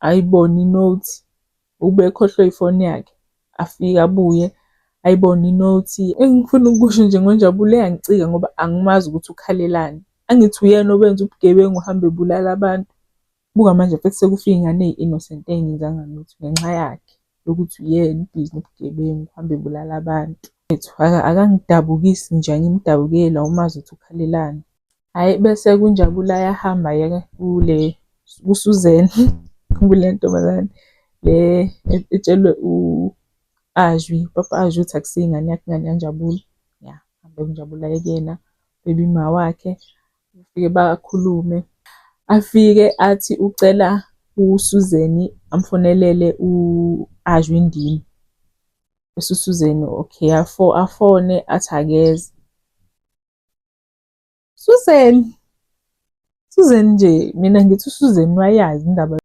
ayibone inothi, ube ekhohlwe ifoni yakhe, afike abuye ayibone inothi. Engifuna ukusho nje ngoNjabulo uyangicika ngoba angimazi ukuthi ukhalelani. Angithi uyena obenza ubugebengu uhambe ebulala abantu. Buka manje futhi sekufika iy'ngane eyi-innocent ey'ngenzanga lutho ngenxa yakhe yokuthi uyena ubhizi nobugebengu uhambe ebulala abantu. Akangidabukisi nje angimdabukeli awumazi ukuthi ukhalelani. Hhayi bese kuNjabulo ayahamba kuSuzan khumbule le ntombazane le etshelwe u-Ajwi, Papa Ajwi uthi akusiyo ingane yakhe ingane kaNjabulo. Ya, ahambe kuNjabulo aye kuyena baby ma wakhe, bafike bakhulume. Afike athi ucela uSuzan amfonelele u-Ajwi ndini. Bese uSuzan okay afone athi akeze. Susan nje mina ngithi uSuzan wayazi indaba.